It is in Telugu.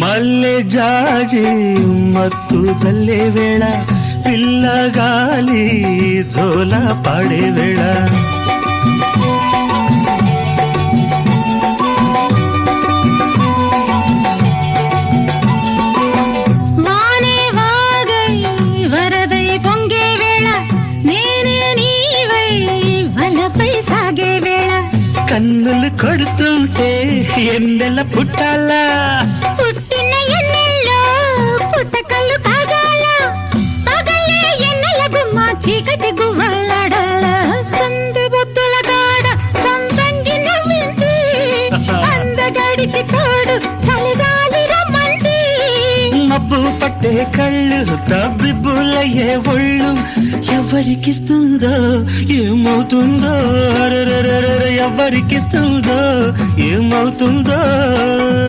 మల్లె జాజి మత్తు చల్లే వేళ పిల్లగాలి జోల పాడే వేళ వానే వాగై వరదై పొంగే వేళ నేనే నీవై వలపై సాగే వేళ కన్నులు కొడుతుంటే ఎన్నెల పుట్టాలా పుట్టిన ఎన్నెల్లో పుట్టకల్లు కాగాల పగలే ఎన్నెల గుమ్మ చీకటి గువ్వలాడాల సంధి బొత్తుల గాడ సంపంగి నవ్వింది అందగాడికి తోడు చలిగాలి రమ్మంది మబ్బు పట్టే కళ్ళు తబ్బిబ్బులయ్యే ఒళ్ళు ఎవరికిస్తుందో ఏమవుతుందో ఎవరికిస్తుందో ఏమవుతుందో